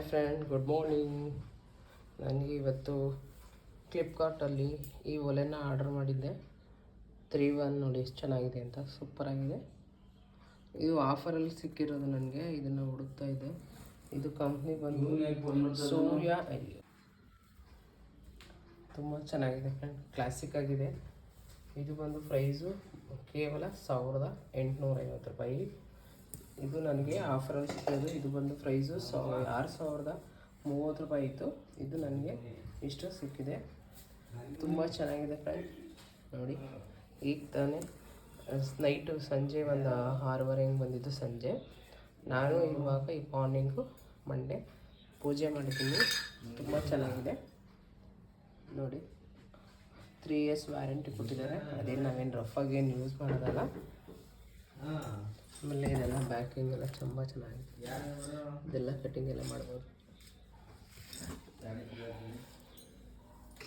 Friend, good morning. ನನಗೆ ಇವತ್ತು ಫ್ಲಿಪ್ಕಾರ್ಟಲ್ಲಿ ಈ ಒಲೆನ ಆರ್ಡರ್ ಮಾಡಿದ್ದೆ. 3-1 ನೋಡಿ ಎಷ್ಟು ಚೆನ್ನಾಗಿದೆ ಅಂತ, ಸೂಪರಾಗಿದೆ. ಇದು ಆಫರಲ್ಲಿ ಸಿಕ್ಕಿರೋದು ನನಗೆ. ಇದನ್ನು ಹುಡುಕ್ತಾ ಇದ್ದೆ. ಇದು ಕಂಪ್ನಿ ಬಂದು ಸೂರ್ಯ. ತುಂಬ ಚೆನ್ನಾಗಿದೆ ಫ್ರೆಂಡ್, ಕ್ಲಾಸಿಕ್ ಆಗಿದೆ. ಇದು ಬಂದು ಪ್ರೈಸು ಕೇವಲ 1850 ರೂಪಾಯಿ. ಇದು ನನಗೆ ಆಫರಲ್ಲಿ ಸಿಕ್ಕಿರೋದು. ಇದು ಬಂದು ಪ್ರೈಸು 6030 ರೂಪಾಯಿ ಇತ್ತು. ಇದು ನನಗೆ ಇಷ್ಟು ಸಿಕ್ಕಿದೆ. ತುಂಬ ಚೆನ್ನಾಗಿದೆ ಫ್ರೆಂಡ್. ನೋಡಿ, ಈಗ ತಾನೇ ನೈಟು ಸಂಜೆ ಒಂದು 6:30 ಹಿಂಗೆ ಬಂದಿದ್ದು ಸಂಜೆ. ನಾನು ಇವಾಗ ಈ ಮಾರ್ನಿಂಗು ಮಂಡೇ ಪೂಜೆ ಮಾಡಿದ್ದೀನಿ. ತುಂಬ ಚೆನ್ನಾಗಿದೆ ನೋಡಿ. 3 years ವ್ಯಾರಂಟಿ ಕೊಟ್ಟಿದ್ದಾರೆ. ಅದೇನು ನಾವೇನು ರಫಾಗಿ ಏನು ಯೂಸ್ ಮಾಡೋದಲ್ಲ. ಆಮೇಲೆ ಇದೆಲ್ಲ ಬ್ಯಾಕಿಂಗ್ ಎಲ್ಲ ತುಂಬ ಚೆನ್ನಾಗಿದೆ. ಇದೆಲ್ಲ ಕಟ್ಟಿಂಗ್ ಎಲ್ಲ ಮಾಡ್ಬೋದು.